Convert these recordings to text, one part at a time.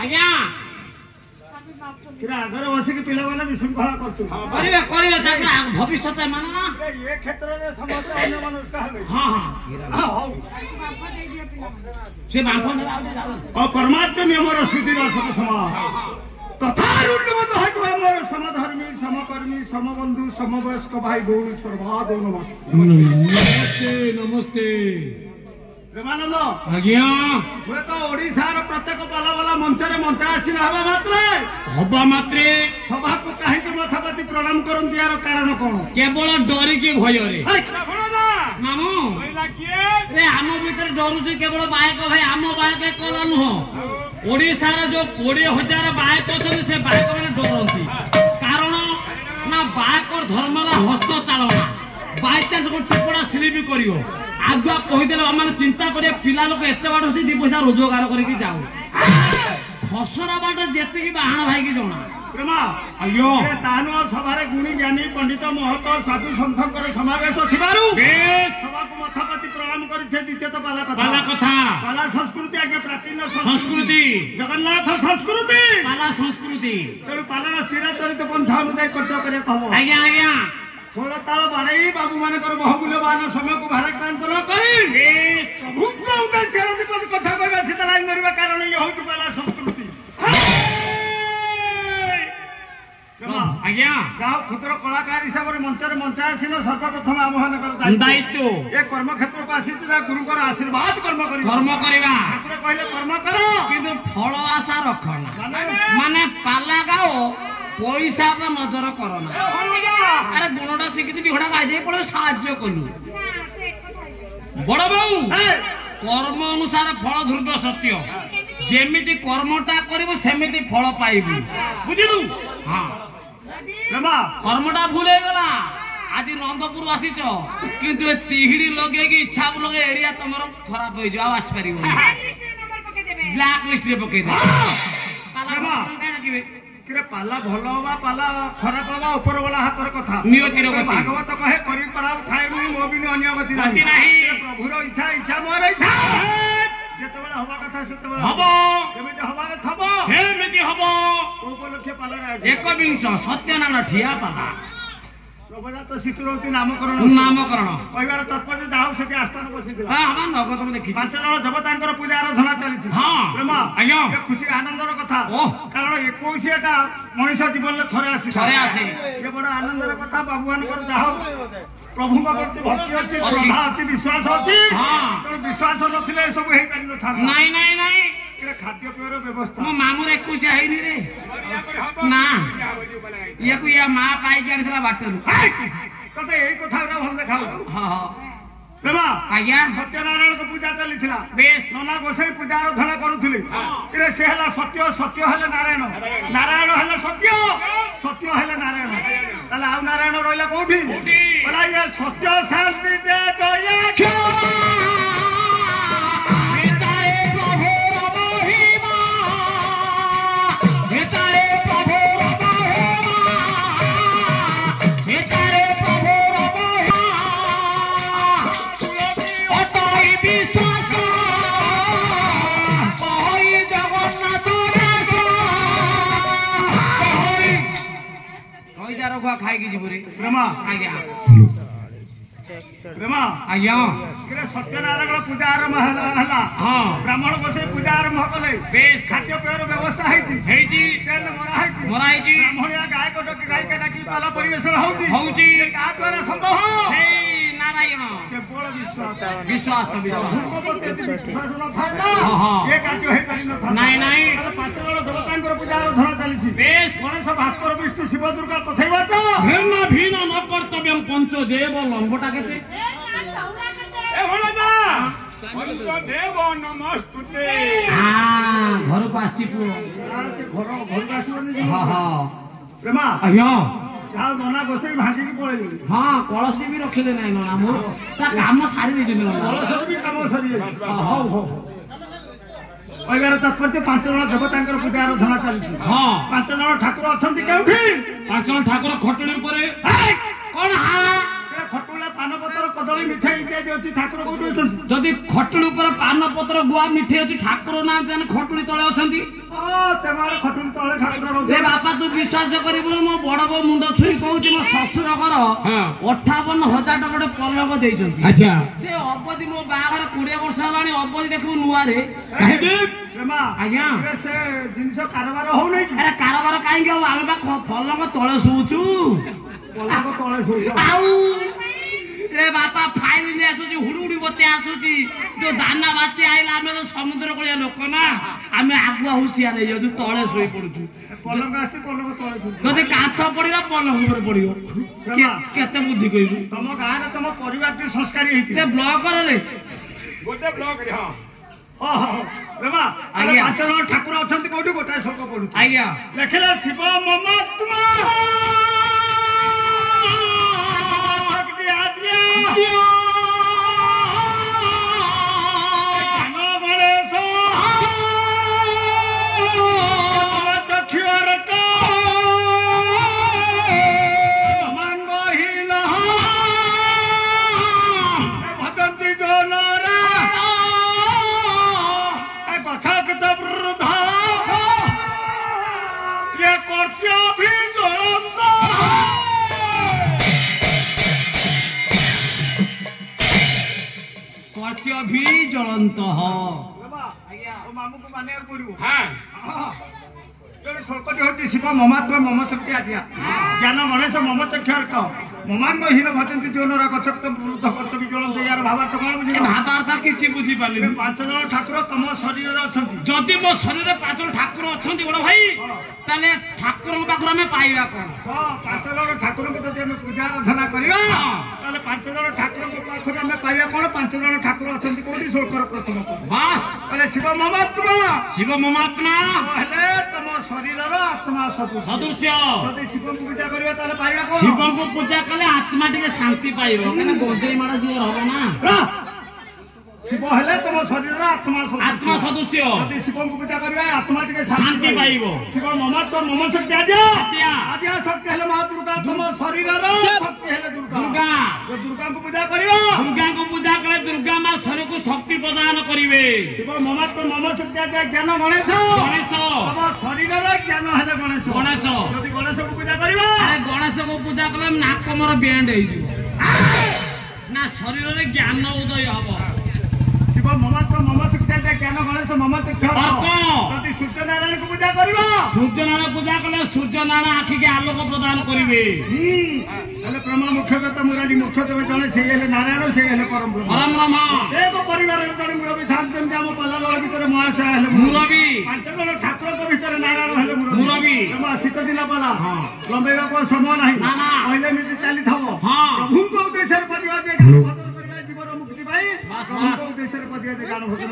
ଆଜ୍ଞା ଆଗରେ ବସିକି ପିଲାମାନେ ବି ଶୃଙ୍ଖଳା କରୁଛନ୍ତି କରିବେ ଭବିଷ୍ୟତ ଏମାନେ ନା ଏ କ୍ଷେତ୍ରରେ ସମସ୍ତେ ଅନ୍ୟ ମନସ୍କ ହେବେ ସେ ବାମ୍ଫ ପରମାର୍ଥ ନିୟମର ସୁଧୀର ସବୁ ସମାଜ ତଥା ରୁଣ୍ଡବଦ୍ଧ ହୋଇଥିବା ମୋର ସମଧର୍ମୀ ସମକର୍ମୀ ସମବନ୍ଧୁ ସମବୟସ୍କ ଭାଇ ଭଉଣୀ ସର୍ବାଦୌ ନମସ୍ତେ ନମସ୍ତେ ପ୍ରେମାନନ୍ଦ ଆଜ୍ଞା ହୁଏତ ଓଡ଼ିଶାର ପ୍ରତ୍ୟେକ ପାଲା ମଞ୍ଚରେ ମଞ୍ଚା ଆସି ହବା ମାତ୍ରେ ସଭାକୁ କାହିଁକି ମଥାପାତି ପ୍ରଣାମ କରନ୍ତି ଏହାର କାରଣ କଣ କେବଳ ଡରିକି ଭୟରେ ମାମୁ ଆମ ଭିତରେ ଡରୁଛି କେବଳ ବାୟକ ଭାଇ ଆମ ବାୟକ କଲ ନୁହଁ ଓଡ଼ିଶାର ଯୋଉ 20,000 ବାୟକ ଅଛନ୍ତି ସେ ବାୟକ ମାନେ ଡରନ୍ତି କାରଣ ନା ବାୟକର ଧର୍ମ ହେଲା ହସ୍ତ ଚାଳନା ବାଇଚାନ୍ସ ଗୋଟେ ଟୁକୁଡ଼ା ସିଳି ବି କରିବ ଆଗୁଆ କହିଦେଲେ ମାନେ ଚିନ୍ତା କରିବା ପିଲା ଲୋକ ଏତେ ବାଟ ସେ 2 ପଇସା ରୋଜଗାର କରିକି ଯାଉ ଖସରା ବାଟ ଯେତିକି ବାହାଣ ଭାଇକି ଜଣା ସଭାରେ ଗୁଣୀ ଜ୍ଞାନୀ ପଣ୍ଡିତ ମହତ ସାଧୁ ସନ୍ଥଙ୍କର ସମାବେଶ ଥିବାରୁ ସଭାକୁ ମଥାପାତି ପ୍ରଣାମ କରିছে ଦ୍ୱିତୀୟ ପାଲା କଥା ପାଲା ସଂସ୍କୃତି ଆଜ୍ଞା ପ୍ରାଚୀନ ସଂସ୍କୃତି ଜଗନ୍ନାଥ ସଂସ୍କୃତି ପାଲା ସଂସ୍କୃତି ତେଣୁ ପାଲାର ଚିରାଚରିତ ପନ୍ଥା ଅନୁଯାୟୀ କର୍ତ୍ତବ୍ୟ କରିବାକୁ ହବ ଆଜ୍ଞା ଆଜ୍ଞା 16 ତାଳ ବାଡ଼େଇ ବାବୁ ମାନଙ୍କର ବହୁମୂଲ୍ୟବାନ ସମୟକୁ ଭାରାକ୍ରାନ୍ତ ନ କରି ପ୍ରଭୁଙ୍କ ଉଦ୍ଦେଶ୍ୟରେ କଥା କହିବା ସେଟା ଲାଇନ୍ କରିବା କାରଣ ଇଏ ହଉଛି ପାଲା ସଂସ୍କୃତି ଆଜ୍ଞା ଯାହା କ୍ଷୁଦ୍ର କଳାକାର ହିସାବରେ ମଞ୍ଚରେ ମଞ୍ଚା ଆସିନ ସର୍ବପ୍ରଥମ ଆମ ମାନଙ୍କର ଦାୟିତ୍ୱ ଏ କର୍ମକ୍ଷେତ୍ରକୁ ଆସିଛି ଯାହା ଗୁରୁଙ୍କର ଆଶୀର୍ବାଦ କର୍ମ କରିବା ଠାକୁର କହିଲେ କର୍ମ କର କିନ୍ତୁ ଫଳ ଆଶା ରଖ ନା ମାନେ ପାଲା ଗାଓ ପଇସା ନଜର କର ନା ଆରେ ଗୁଣଟା ଶିଖିଛି ଘୋଡ଼ା ବାଇଦେଇ ପଡେ ସାହାଯ୍ୟ କଲୁ ବଡ ବୋଉ କର୍ମ ଅନୁସାରେ ଫଳ ଧ୍ରୁବ ସତ୍ୟ ଯେମିତି କର୍ମଟା କରିବୁ ସେମିତି ଫଳ ପାଇବୁ ବୁଝିଲୁ ହଁ କର୍ମଟା ଭୁଲ ହେଇଗଲା ଆଜି ନନ୍ଦପୁର ଆସିଛ କିନ୍ତୁ ଏ ତିହିଡି ଲଗେଇକି ଇଚ୍ଛା ଲଗେଇ ଏରିଆ ତମର ଖରାପ ହେଇଯିବ ଆଉ ଆସିପାରିବ ବ୍ଲାକ୍ ଲିଷ୍ଟରେ ପକେଇଦେବେ ପାଲା ଭଲ ହବା ପାଲା ଖରାପ ହବା ଉପର ବାଲା ହାତର କଥା ନିୟତିର କଥା ଭାଗବତ କହେ କରି କରାଉ ଥାଏ ମୋ ବି ଅନ୍ୟ ଗତି ନାହିଁ ପ୍ରଭୁର ଇଚ୍ଛା ମୋର ଇଚ୍ଛା ଯେତେବେଳେ ହବା କଥା ସେତେବେଳେ ହବ ସେମିତି ହବାରେ ଥବ ସେମିତି ହବ ଉପଲକ୍ଷେ ପାଲାରେ ଏକବିଂଶ ସତ୍ୟନାରାୟଣ ଠିଆ ପାଲା ନବଜାତ ଶିଶୁର ହଉଛି ନାମକରଣ କହିବାର ତାତ୍ପର୍ଯ୍ୟ ଯାହା ହଉ ସେଠି ଆସ୍ଥାନ ବସିଥିଲା ନଗଦ ଦେଖିଛି 5 ଜଣ ଦେବତାଙ୍କର ପୂଜା ଆରାଧନା ଚାଲିଛି ଖୁସି ଆନନ୍ଦର କଥା କାରଣ 21ଟା ମଣିଷ ଜୀବନରେ ଥରେ ଆସେ ଏ ବଡ ଆନନ୍ଦର କଥା ବାବୁ ମାନଙ୍କର ଯାହା ହଉ ପ୍ରଭୁଙ୍କ ପ୍ରତି ଭକ୍ତି ଅଛି ଶ୍ରଦ୍ଧା ଅଛି ବିଶ୍ୱାସ ଅଛି ତେଣୁ ବିଶ୍ୱାସ ନଥିଲେ ଏସବୁ ହେଇପାରିନଥାନ୍ତା ନାଇଁ ଖାଦ୍ୟ ପେୟର ବ୍ୟବସ୍ଥା ମୋ ମାମୁର 21 ହେଇନି ରେ ନା ଇୟାକୁ ୟା ମା ପାଇକି ଆଣିଥିଲା ବାଟରୁ ତତେ ଏଇ କଥା ଭଲ ଦେଖାଉ ଆଜ୍ଞା ସତ୍ୟନାରାୟଣଙ୍କ ପୂଜା ଚାଲିଥିଲା ବେଶ ନନା ଗୋସାଇ ପୂଜା ଆରାଧନା କରୁଥିଲେ ସେ ହେଲା ସତ୍ୟ ହେଲେ ନାରାୟଣ ହେଲେ ସତ୍ୟ ହେଲେ ନାରାୟଣ ତାହେଲେ ଆଉ ନାରାୟଣ ରହିଲା କୋଉଠି ସତ୍ୟ ଶାନ୍ତି ଖାଇକି ଯିବୁ ରେ ଆଜ୍ଞା ସତ୍ୟନାରାୟଣ ପୂଜା ଆରମ୍ଭ ହେଲା ବ୍ରାହ୍ମଣ ବସେଇ ପୂଜା ଆରମ୍ଭ କଲେ ବେଶ ଖାଦ୍ୟ ପେୟର ବ୍ୟବସ୍ଥା ହେଇଛି ମରା ହେଇଛି ବ୍ରାହ୍ମଣିଆ ଗାୟକ ଡକି ଗାୟିକା ଡାକି ପାଲା ପରିବେଷଣ ହଉଛି କାହା ଦ୍ୱାରା ସମ୍ଭବ ନାରାୟଣ କେବଳ ବିଶ୍ୱାସ ଏ କାର୍ଯ୍ୟ ହେଇପାରିନଥାନ୍ତା ନାଇଁ 5 ଜଣ ଦେବତାଙ୍କର ପୂଜା ଆରାଧନା ଚାଲିଛି ବେଶ ଗଣେଶ ଭାସ୍କର ବିଷ୍ଣୁ ଶିବ ଦୁର୍ଗା ତଥୈବ ଭିନ୍ନ ନ କର୍ତ୍ତବ୍ୟ ପଞ୍ଚଦେବ ଲମ୍ବଟା କେତେ ଘରକୁ ଆସିଛି ପୁଅ ଘରକୁ ଆସିବନି ଆଜ୍ଞା ଯାହା ନନା ଗୋସେଇ ଭାଙ୍ଗିକି ପଳେଇଲି କଳସୀ ବି ରଖିଲେ ନାଇଁ ନନା ମୁଁ ତା କାମ ସାରି ଦେଇଛନ୍ତି କଳସୀ ବି କାମ ସରିଯାଇଛି କହିବାର ତାତ୍ପର୍ଯ୍ୟ 5 ଜଣ ଦେବତାଙ୍କର ପୂଜା ଆରାଧନା ଚାଲିଛି 5 ଜଣ ଠାକୁର ଅଛନ୍ତି କେଉଁଠି 5 ଜଣ ଠାକୁର ଖଟୁଳି ଉପରେ କଣ ଖଟୁଳି ପାନପତ୍ର କଦଳୀ ମିଠା ଇତ୍ୟାଦି ଅଛି ଠାକୁର କୋଉଠି ଅଛନ୍ତି? ଯଦି ଖଟୁଳି ଉପରେ ପାନ ପତ୍ର ଗୁଆ ମିଠେଇ ଅଛି ଠାକୁର ନାହାନ୍ତି ତାହେଲେ ଖଟୁଳି ତଳେ ଅଛନ୍ତି। ତେମାର ଖଟୁଳି ତଳେ ଠାକୁର ଏ ରହୁଛନ୍ତି। ବାପା ତୁ ବିଶ୍ୱାସ କରିବୁନି ମୋ ବଡ ବୋଉ ମୁଣ୍ଡ ଛୁଇଁ କହୁଛି ମୋ ଶ୍ୱଶୁର ଘର 58,000 ଟଙ୍କା ଗୋଟେ ପଲଙ୍କ ଦେଇଛନ୍ତି। ଆଚ୍ଛା ସେ ଅବଧି ମୋ ବାହାଘର 20 ବର୍ଷ ହେଲାଣି ଅବଧି ଦେଖିବୁ ନୂଆରେ। ଆଜ୍ଞା ସେ ଜିନିଷ କାରବାର ହଉନାହିଁ କି? ଆରେ କାରବାର କାହିଁକି ହବ ଆମେ ବା ପଲଙ୍କ ତଳେ ଶୋଉଛୁ। ପଲଙ୍କ ତଳେ ଶୋଇଛ। ଆଉ रे बापा फाइल ने आसुची हुडुडी बते आसुची जो दाना बाती आइला हमें तो समुद्र कोलिया लोक ना हमें आगुआ हुसिया रे जो तळे सोई पडुछु पलंग आसी पलंग तळे सोई जदि काठ पडिला पलंग ऊपर पडियो केते बुद्धि कइबु तम गां रे तम परिवार ती संस्कारी हेति रे ब्लॉक रे गोटे ब्लॉक रे हां ओहो रेमा आज्ञा 5 जण ठाकुर अछंती कोठी गोटाय शब्द पडुछु आज्ञा लेखला शिव ममात्मा भक्ति आज्ञा भी ज्वलंत हो मामू को माने पड़ो हाँ शोकटी होती शिव ममात्मा मम शक्ति आज्ञा ज्ञान गणेश मम चक्षुर्थ ममांगहीन भजंती जो नर गच्छत वृद्ध कर्तव्य ज्वलंत यार भावार्थ कौन बुझी भावार्थ किछि बुझी पाली 5 जण ठाकुर तम शरीर रे अछंती जदि मो शरीर रे 5 जण ठाकुर अछंती बड़ भाई ताले ठाकुर पाखर हमें पाइबा कोन हां 5 जण ठाकुर को जदि हम पूजा आराधना करिया ताले 5 जण ठाकुर को पाखर हमें पाइबा कोन 5 जण ठाकुर अछंती कोठी शोकर प्रथम बस ताले शिव ममात्मा हेले तम शरीर रो आत्मा सदृश्य जदि शिव को पूजा करिया ताले पाइबा कोन शिव को पूजा कले आत्मा टिके शांति पाइबो कने गोजई माडा जोर होबो ना शिव हेले तम शरीर रो आत्मा सदृश्य जदि शिव को पूजा करिया आत्मा टिके शांति पाइबो शिव ममात्मा मम शक्ति आज्ञा आज्ञा शक्ति हेले मां दुर्गा तम शरीर रो शक्ति हेले दुर्गा जो दुर्गा को पूजा करियो दुर्गा को पूजा करे दुर्गा मां शरीर को शक्ति प्रदान करिवे शिव ममात्मा मम शक्ति आज्ञा ज्ञान गणेश तम शरीर रो ज्ञान हेले गणेश जदि गणेश को पूजा करियो अरे गणेश को पूजा कले नाक मोर बैंड हे ना शरीर रे ज्ञान उदय हबो शिव ममात्मा मम शक्ति आज्ञा ज्ञान गणेश मम चक्षुर्थ जदि सूर्य नारायण को पूजा करियो सूर्य नारायण पूजा कले सूर्य नारायण आखि के आलोक प्रदान करिवे हेले ब्रह्मा मुख्यगत मुरारी मुख्य देव जने से हेले नारायण से हेले परम ब्रह्म एक परिवार रे जने मुरबी शांतम जाम पल्ला भीतर महाशय हेले मुरबी 5 जण ठाकुर को भीतर नारायण हेले मुरबी ब्रह्मा शीत दिन पला लंबेगा को समय नाही पहिले मिति चाली थबो प्रभु को उद्देश्य परिवार जे गान भजन करबा जीवन मुक्ति भाई प्रभु को उद्देश्य परिवार जे गान भजन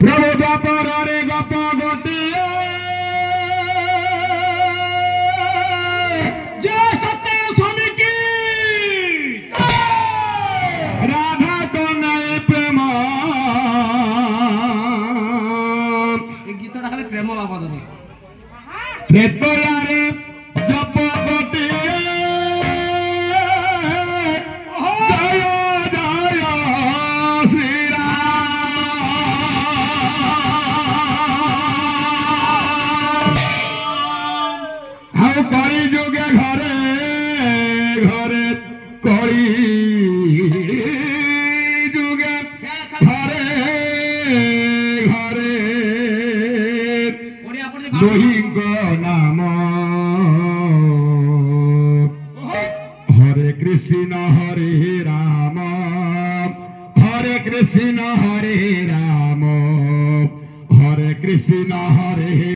प्रभु द्वापर रे गप गोटे जय सत्य स्वामी की राधा को नए प्रेम गीतटा खाली प्रेम बाबा दे प्रेतयारे जप गोटे जय जय श्री राम करी जुगे घरे घरे करी जुगे घरे घरे लोहिंग नाम हरे कृष्ण हरे राम हरे कृष्ण हरे राम हरे कृष्ण हरे